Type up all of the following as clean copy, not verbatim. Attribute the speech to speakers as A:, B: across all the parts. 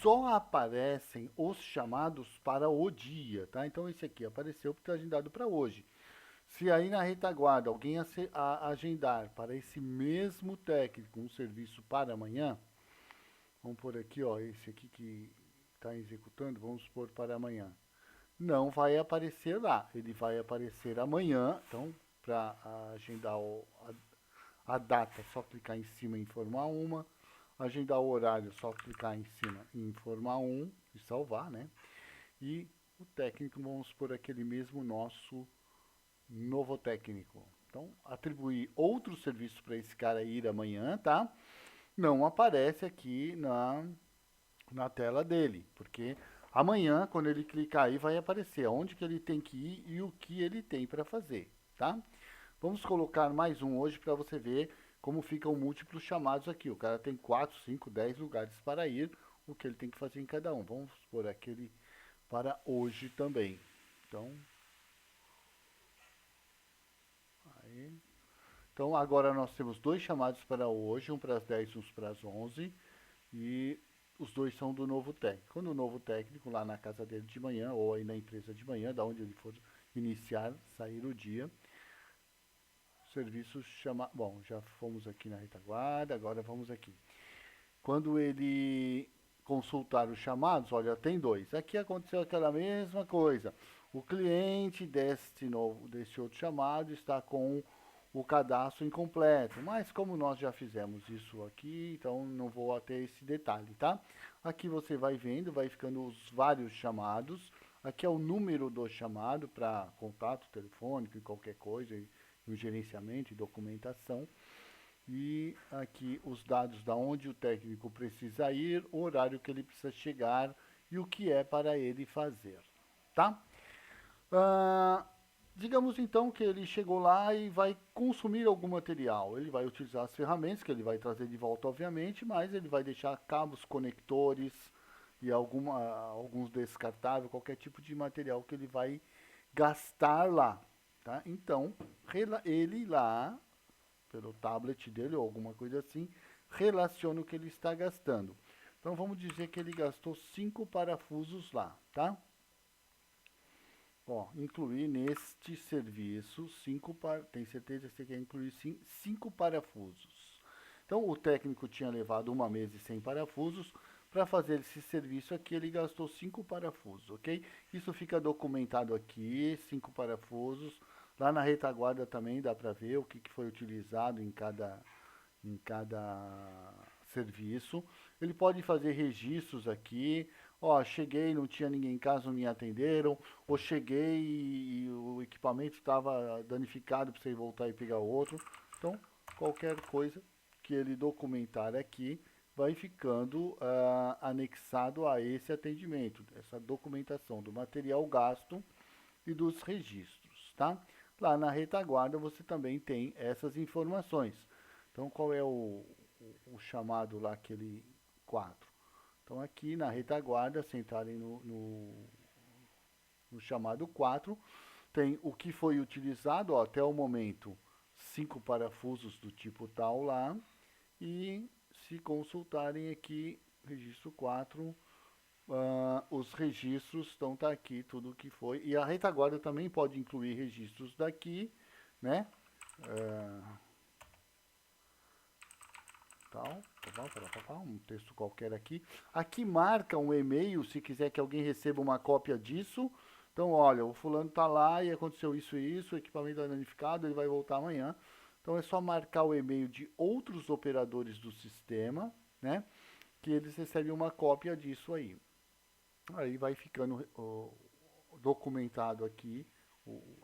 A: só aparecem os chamados para o dia, tá? Então esse aqui apareceu porque está agendado para hoje. Se aí na retaguarda alguém agendar para esse mesmo técnico um serviço para amanhã, vamos por aqui, ó, esse aqui que está executando, vamos pôr para amanhã. Não vai aparecer lá, ele vai aparecer amanhã. Então, para agendar a data, só clicar em cima e informar uma. Agendar o horário, só clicar em cima e informar um e salvar, né? E o técnico, vamos por aquele mesmo nosso novo técnico. Então, atribuir outro serviço para esse cara ir amanhã, tá? Não aparece aqui na tela dele, porque amanhã, quando ele clicar aí, vai aparecer onde que ele tem que ir e o que ele tem para fazer, tá? Vamos colocar mais um hoje para você ver como ficam múltiplos chamados aqui. O cara tem 4, 5, 10 lugares para ir, o que ele tem que fazer em cada um. Vamos por aquele para hoje também. Então, aí. Então agora nós temos dois chamados para hoje, um para as 10 e um para as 11. E os dois são do novo técnico. Quando o novo técnico, lá na casa dele de manhã, ou aí na empresa de manhã, da onde ele for iniciar, sair o dia, serviço chama. Bom, já fomos aqui na retaguarda, agora vamos aqui. Quando ele consultar os chamados, olha, tem dois. Aqui aconteceu aquela mesma coisa. O cliente desse outro chamado está com o cadastro incompleto, mas como nós já fizemos isso aqui, então não vou até esse detalhe, tá? Aqui você vai vendo, vai ficando os vários chamados. Aqui é o número do chamado para contato telefônico e qualquer coisa, e o gerenciamento e documentação. E aqui os dados da onde o técnico precisa ir, o horário que ele precisa chegar e o que é para ele fazer, tá? Ah, digamos então que ele chegou lá e vai consumir algum material. Ele vai utilizar as ferramentas que ele vai trazer de volta, obviamente, mas ele vai deixar cabos, conectores e alguns descartáveis, qualquer tipo de material que ele vai gastar lá, tá? Então, ele lá pelo tablet dele ou alguma coisa assim, relaciona o que ele está gastando. Então vamos dizer que ele gastou 5 parafusos lá, tá? Ó, incluir neste serviço tem certeza que você quer incluir 5 parafusos. Então o técnico tinha levado uma mesa e 100 parafusos. Para fazer esse serviço aqui, ele gastou 5 parafusos, ok? Isso fica documentado aqui, 5 parafusos. Lá na retaguarda também dá para ver o que foi utilizado em cada serviço. Ele pode fazer registros aqui. Ó, cheguei, não tinha ninguém em casa, não me atenderam. Ou cheguei e o equipamento estava danificado, precisei voltar e pegar outro. Então, qualquer coisa que ele documentar aqui vai ficando anexado a esse atendimento, essa documentação do material gasto e dos registros, tá? Lá na retaguarda você também tem essas informações. Então, qual é o chamado lá, aquele quadro? Então, aqui na retaguarda, se entrarem no chamado 4, tem o que foi utilizado ó, até o momento, 5 parafusos do tipo tal lá, e se consultarem aqui, registro 4, os registros estão tá aqui, tudo o que foi. E a retaguarda também pode incluir registros daqui, né? Tal, um texto qualquer aqui. Aqui marca um e-mail se quiser que alguém receba uma cópia disso. Então, olha, o fulano tá lá e aconteceu isso e isso, o equipamento é danificado, ele vai voltar amanhã. Então é só marcar o e-mail de outros operadores do sistema, né? Que eles recebem uma cópia disso aí. Aí vai ficando documentado aqui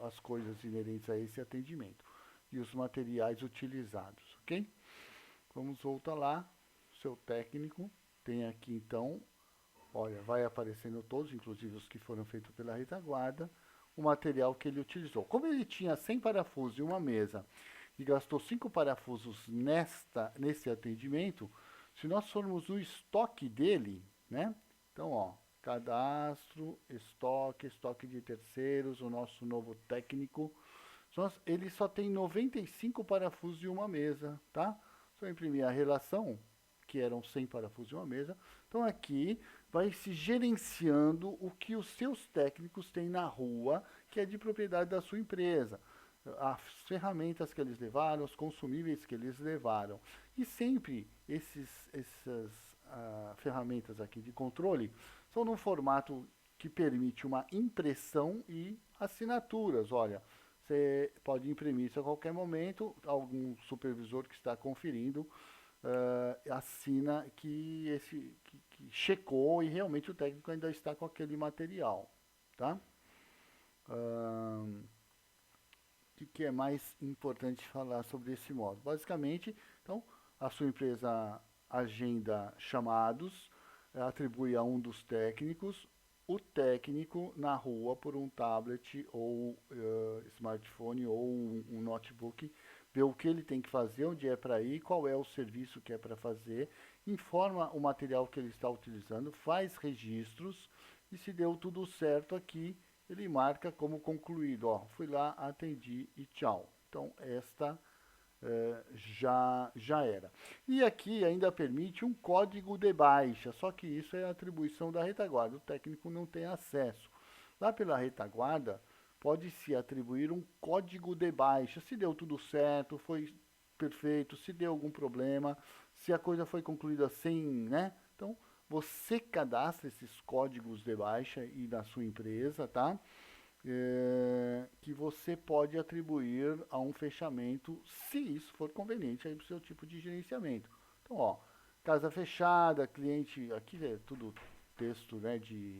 A: as coisas inerentes a esse atendimento e os materiais utilizados, ok? Vamos voltar lá, seu técnico tem aqui então, olha, vai aparecendo todos, inclusive os que foram feitos pela retaguarda, o material que ele utilizou. Como ele tinha 100 parafusos e uma mesa e gastou 5 parafusos nesse atendimento, se nós formos no estoque dele, né? Então, ó, cadastro, estoque de terceiros, o nosso novo técnico, ele só tem 95 parafusos e uma mesa, tá? Se eu imprimir a relação, que eram 100 parafusos e uma mesa, então aqui vai se gerenciando o que os seus técnicos têm na rua, que é de propriedade da sua empresa. As ferramentas que eles levaram, os consumíveis que eles levaram. E sempre essas ferramentas aqui de controle são num formato que permite uma impressão e assinaturas. Olha, você pode imprimir isso a qualquer momento, algum supervisor que está conferindo assina que checou e realmente o técnico ainda está com aquele material, tá? Que é mais importante falar sobre esse modo? Basicamente, então, a sua empresa agenda chamados, atribui a um dos técnicos, o técnico na rua por um tablet ou smartphone ou um notebook, vê o que ele tem que fazer, onde é para ir, qual é o serviço que é para fazer, informa o material que ele está utilizando, faz registros e se deu tudo certo aqui, ele marca como concluído. Ó, fui lá, atendi e tchau. Então, esta já era. E aqui ainda permite um código de baixa, só que isso é atribuição da retaguarda, o técnico não tem acesso. Lá pela retaguarda, pode-se atribuir um código de baixa, se deu tudo certo, foi perfeito, se deu algum problema, se a coisa foi concluída sem, né? Então, você cadastra esses códigos de baixa e na sua empresa, tá? Que você pode atribuir a um fechamento, se isso for conveniente aí para o seu tipo de gerenciamento. Então, ó, casa fechada, cliente, aqui é tudo texto, né, de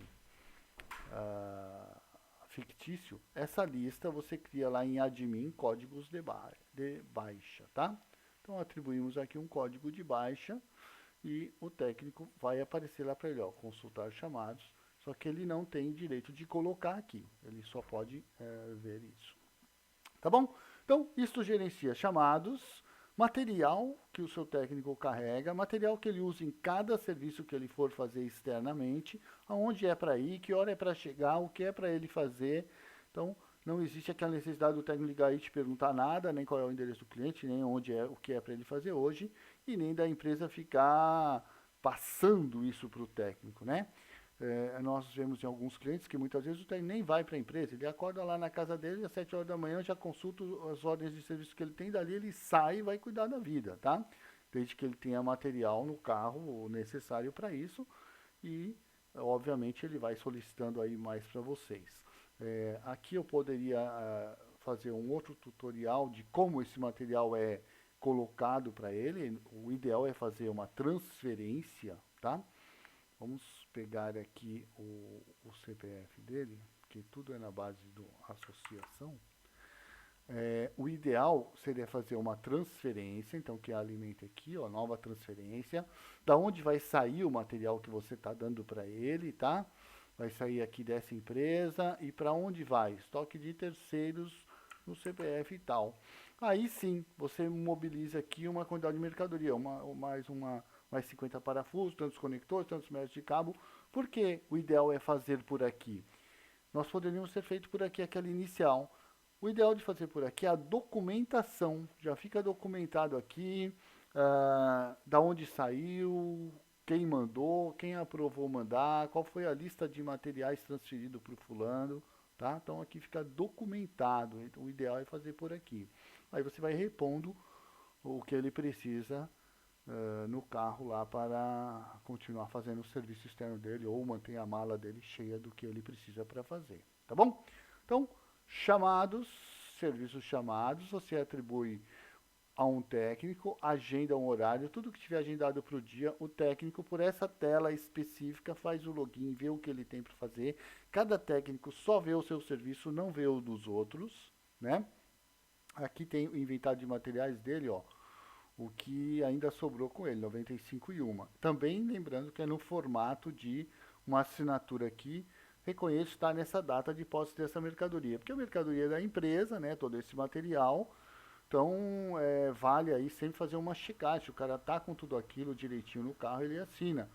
A: fictício. Essa lista você cria lá em admin códigos de baixa, tá? Então, atribuímos aqui um código de baixa e o técnico vai aparecer lá para ele, ó, consultar chamados. Só que ele não tem direito de colocar aqui, ele só pode ver isso. Tá bom? Então, isto gerencia chamados, material que o seu técnico carrega, material que ele usa em cada serviço que ele for fazer externamente, aonde é para ir, que hora é para chegar, o que é para ele fazer. Então, não existe aquela necessidade do técnico ligar e te perguntar nada, nem qual é o endereço do cliente, nem onde é, o que é para ele fazer hoje, e nem da empresa ficar passando isso para o técnico, né? Nós vemos em alguns clientes que muitas vezes o técnico nem vai para a empresa, ele acorda lá na casa dele às 7 horas da manhã, já consulta as ordens de serviço que ele tem, dali ele sai e vai cuidar da vida, tá? Desde que ele tenha material no carro necessário para isso e, obviamente, ele vai solicitando aí mais para vocês. Aqui eu poderia fazer um outro tutorial de como esse material é colocado para ele. O ideal é fazer uma transferência, tá? Vamos pegar aqui o CPF dele, que tudo é na base da associação. O ideal seria fazer uma transferência, então que alimenta aqui, ó, nova transferência, da onde vai sair o material que você está dando para ele, tá? Vai sair aqui dessa empresa e para onde vai? Estoque de terceiros no CPF e tal. Aí sim, você mobiliza aqui uma quantidade de mercadoria, mais 50 parafusos, tantos conectores, tantos metros de cabo. Por que o ideal é fazer por aqui? Nós poderíamos ter feito por aqui aquela inicial. O ideal de fazer por aqui é a documentação. Já fica documentado aqui, da onde saiu, quem mandou, quem aprovou mandar, qual foi a lista de materiais transferido para o fulano, tá? Então aqui fica documentado. Então, o ideal é fazer por aqui. Aí você vai repondo o que ele precisa no carro lá para continuar fazendo o serviço externo dele ou manter a mala dele cheia do que ele precisa para fazer, tá bom? Então, chamados, serviços chamados, você atribui a um técnico, agenda um horário, tudo que tiver agendado para o dia, o técnico por essa tela específica faz o login, vê o que ele tem para fazer. Cada técnico só vê o seu serviço, não vê o dos outros, né? Aqui tem o inventário de materiais dele, ó, o que ainda sobrou com ele, 95 e uma. Também lembrando que é no formato de uma assinatura aqui, reconheço estar nessa data de posse dessa mercadoria, porque a mercadoria é da empresa, né, todo esse material, então vale aí sempre fazer uma checagem, o cara tá com tudo aquilo direitinho no carro, ele assina,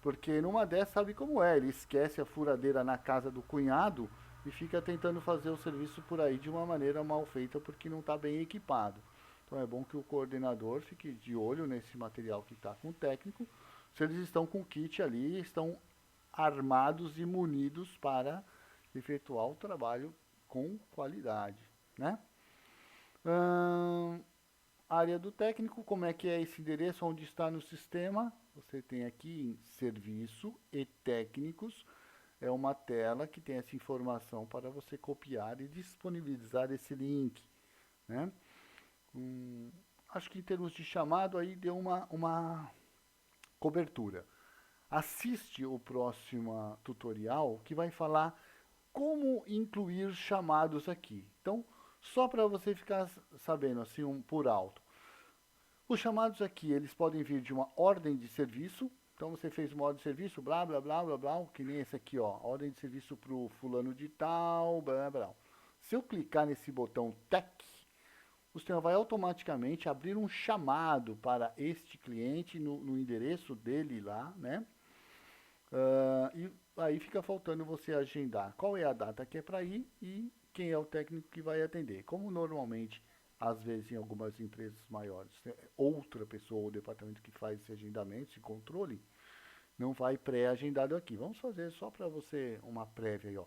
A: porque numa dessas sabe como é, ele esquece a furadeira na casa do cunhado e fica tentando fazer o serviço por aí de uma maneira mal feita porque não está bem equipado. Então é bom que o coordenador fique de olho nesse material que está com o técnico. Se eles estão com o kit ali, estão armados e munidos para efetuar o trabalho com qualidade, né? Área do técnico, como é que é esse endereço, onde está no sistema? Você tem aqui em serviço e técnicos, é uma tela que tem essa informação para você copiar e disponibilizar esse link, né? Acho que em termos de chamado aí deu uma cobertura. Assiste o próximo tutorial que vai falar como incluir chamados aqui. Então, só para você ficar sabendo assim por alto. Os chamados aqui, eles podem vir de uma ordem de serviço. Então, você fez uma ordem de serviço, blá, blá, blá, blá, blá, que nem esse aqui, ó. Ordem de serviço para o fulano de tal, blá, blá, blá. Se eu clicar nesse botão TEC, o sistema vai automaticamente abrir um chamado para este cliente no endereço dele lá, né? E aí fica faltando você agendar qual é a data que é para ir e quem é o técnico que vai atender. Como normalmente, às vezes em algumas empresas maiores, outra pessoa ou departamento que faz esse agendamento, esse controle, não vai pré-agendado aqui. Vamos fazer só para você uma prévia aí, ó.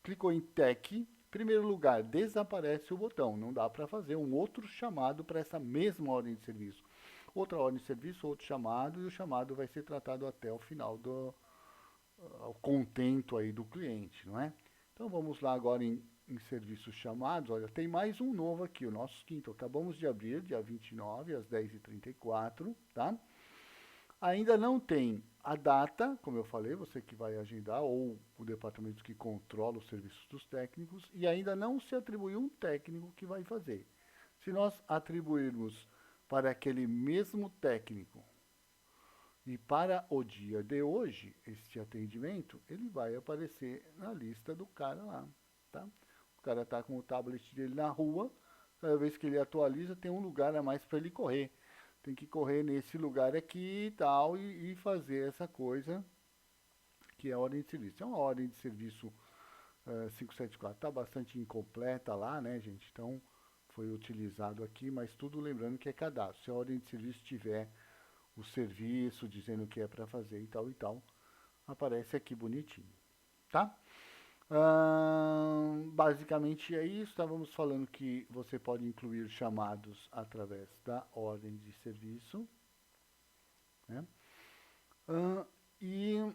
A: Clicou em TEC, primeiro lugar, desaparece o botão. Não dá para fazer um outro chamado para essa mesma ordem de serviço. Outra ordem de serviço, outro chamado, e o chamado vai ser tratado até o final do contento aí do cliente, não é? Então vamos lá agora em serviços chamados. Olha, tem mais um novo aqui, o nosso quinto. Acabamos de abrir, dia 29, às 10h34, tá? Ainda não tem a data, como eu falei, você que vai agendar, ou o departamento que controla os serviços dos técnicos, e ainda não se atribuiu um técnico que vai fazer. Se nós atribuirmos para aquele mesmo técnico e para o dia de hoje, este atendimento, ele vai aparecer na lista do cara lá, tá? O cara está com o tablet dele na rua, cada vez que ele atualiza, tem um lugar a mais para ele correr. Tem que correr nesse lugar aqui e tal, e fazer essa coisa que é a ordem de serviço. É uma ordem de serviço 574, está bastante incompleta lá, né, gente? Então, foi utilizado aqui, mas tudo lembrando que é cadastro. Se a ordem de serviço tiver o serviço dizendo o que é para fazer e tal, aparece aqui bonitinho, tá? Basicamente é isso. Estávamos falando que você pode incluir chamados através da ordem de serviço, né? E,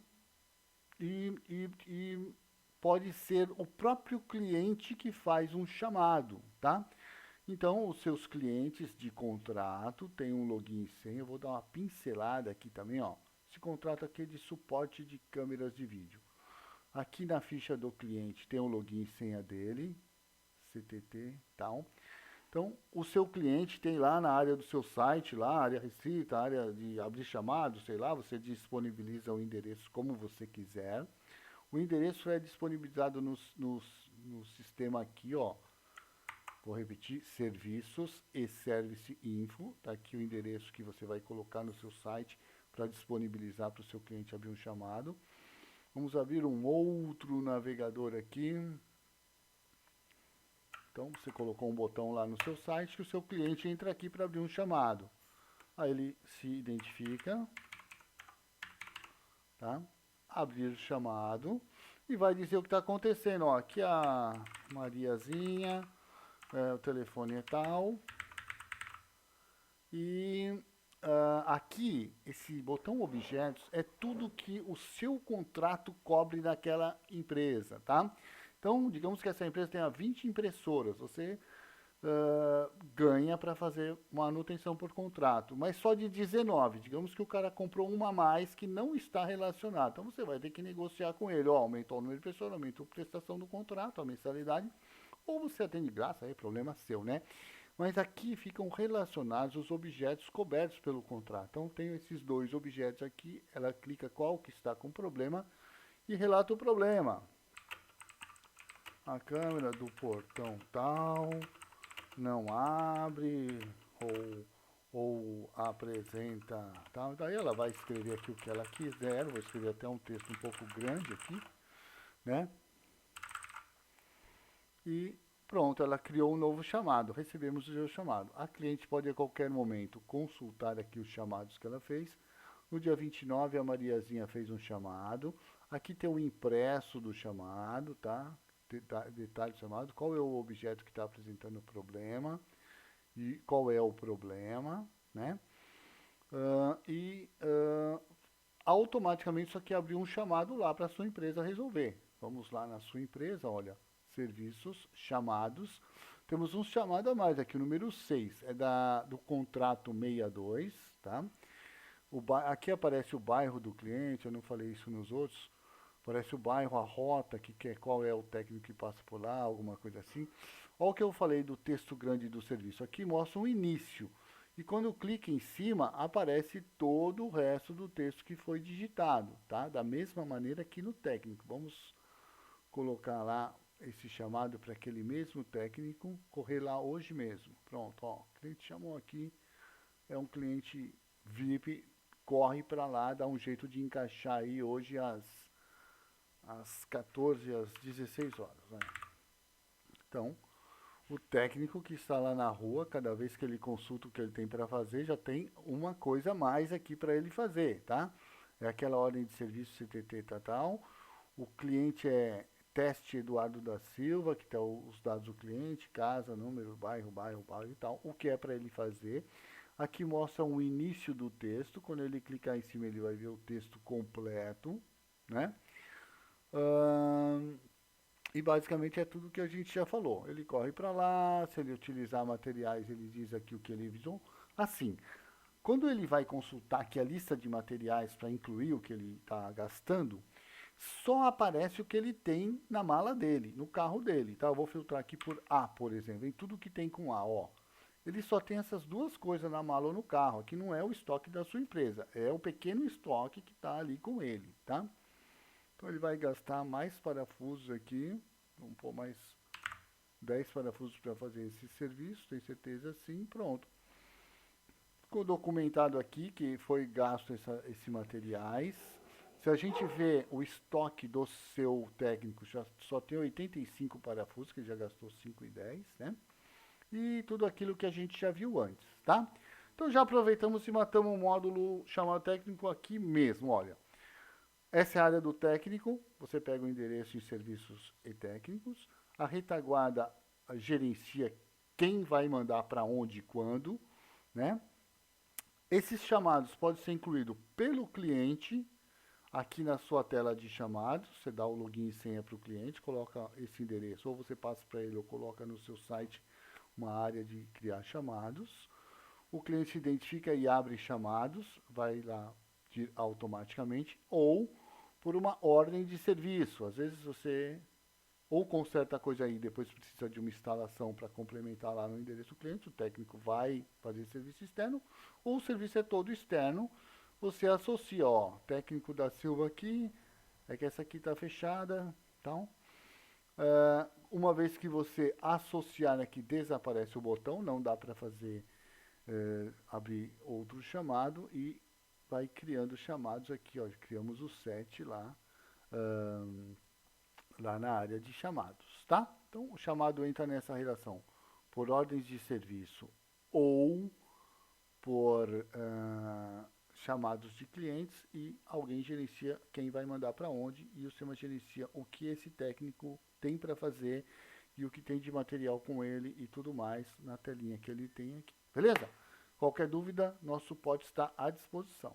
A: e pode ser o próprio cliente que faz um chamado, tá? Então, os seus clientes de contrato têm um login e senha. Eu vou dar uma pincelada aqui também, ó. Esse contrato aqui é de suporte de câmeras de vídeo. Aqui na ficha do cliente tem o login e senha dele, CTT e tal. Então, o seu cliente tem lá na área do seu site, lá, área restrita, área de abrir chamado, sei lá, você disponibiliza o endereço como você quiser. O endereço é disponibilizado no sistema aqui, ó. Vou repetir, serviços e service info. Tá aqui o endereço que você vai colocar no seu site para disponibilizar para o seu cliente abrir um chamado. Vamos abrir um outro navegador aqui. Então, você colocou um botão lá no seu site que o seu cliente entra aqui para abrir um chamado. Aí ele se identifica, tá? Abrir chamado e vai dizer o que está acontecendo. Ó, aqui a Mariazinha, o telefone é tal. E aqui, esse botão objetos é tudo que o seu contrato cobre daquela empresa, tá? Então, digamos que essa empresa tenha 20 impressoras, você ganha para fazer manutenção por contrato, mas só de 19. Digamos que o cara comprou uma a mais que não está relacionada. Então, você vai ter que negociar com ele. Ó, aumentou o número de pessoas, aumentou a prestação do contrato, a mensalidade, ou você atende de graça, aí é problema seu, né? Mas aqui ficam relacionados os objetos cobertos pelo contrato. Então, tenho esses dois objetos aqui, ela clica qual que está com problema e relata o problema. A câmera do portão tal, não abre, ou apresenta tal. Daí ela vai escrever aqui o que ela quiser, vou escrever até um texto um pouco grande aqui, né? E pronto, ela criou um novo chamado, recebemos o seu chamado. A cliente pode a qualquer momento consultar aqui os chamados que ela fez, No dia 29, a Mariazinha fez um chamado. Aqui tem o impresso do chamado, tá? Detalhe do chamado, qual é o objeto que está apresentando o problema e qual é o problema, né? Automaticamente isso aqui abriu um chamado lá para a sua empresa resolver. Vamos lá na sua empresa, olha, serviços, chamados. Temos um chamado a mais aqui, o número 6, é do contrato 62, tá? Aqui aparece o bairro do cliente, eu não falei isso nos outros. Aparece o bairro, a rota, qual é o técnico que passa por lá, alguma coisa assim. Olha o que eu falei do texto grande do serviço. Aqui mostra um início. E quando eu clico em cima, aparece todo o resto do texto que foi digitado, tá? Da mesma maneira que no técnico. Vamos colocar lá esse chamado para aquele mesmo técnico correr lá hoje mesmo. Pronto, ó, o cliente chamou aqui, é um cliente VIP, corre para lá, dá um jeito de encaixar aí hoje às 14, às 16 horas, né? Então, o técnico que está lá na rua, cada vez que ele consulta o que ele tem para fazer, já tem uma coisa a mais aqui para ele fazer, tá? É aquela ordem de serviço CTT tal. O cliente é teste Eduardo da Silva, que está os dados do cliente, casa, número, bairro e tal. O que é para ele fazer? Aqui mostra o início do texto. Quando ele clicar em cima, ele vai ver o texto completo, né? E basicamente é tudo que a gente já falou. Ele corre para lá, se ele utilizar materiais, ele diz aqui o que ele visou. Assim, quando ele vai consultar aqui a lista de materiais para incluir o que ele está gastando, só aparece o que ele tem na mala dele, no carro dele, tá? Eu vou filtrar aqui por A, por exemplo, em tudo que tem com A, ó. Ele só tem essas duas coisas na mala ou no carro. Aqui não é o estoque da sua empresa, é o pequeno estoque que está ali com ele, tá? Então ele vai gastar mais parafusos aqui. Vamos pôr mais 10 parafusos para fazer esse serviço, tem certeza? Sim, pronto. Ficou documentado aqui que foi gasto esse materiais. Se a gente vê o estoque do seu técnico, já só tem 85 parafusos, que ele já gastou 5 e 10, né? E tudo aquilo que a gente já viu antes, tá? Então já aproveitamos e matamos um módulo chamado técnico aqui mesmo, olha. Essa é a área do técnico, você pega o endereço em serviços e técnicos. A retaguarda gerencia quem vai mandar para onde e quando, né? Esses chamados podem ser incluídos pelo cliente, aqui na sua tela de chamados, você dá o login e senha para o cliente, coloca esse endereço, ou você passa para ele ou coloca no seu site uma área de criar chamados. O cliente se identifica e abre chamados, vai lá automaticamente, ou por uma ordem de serviço. Às vezes você ou conserta a coisa aí, depois precisa de uma instalação para complementar lá no endereço do cliente, o técnico vai fazer serviço externo, ou o serviço é todo externo, você associa, ó, técnico da Silva aqui, é que essa aqui está fechada, então, uma vez que você associar aqui, desaparece o botão, não dá para fazer, abrir outro chamado e vai criando chamados aqui, ó, criamos o 7 lá, lá na área de chamados, tá? Então, o chamado entra nessa relação por ordens de serviço ou por chamados de clientes e alguém gerencia quem vai mandar para onde e o sistema gerencia o que esse técnico tem para fazer e o que tem de material com ele e tudo mais na telinha que ele tem aqui. Beleza? Qualquer dúvida, nosso suporte está à disposição.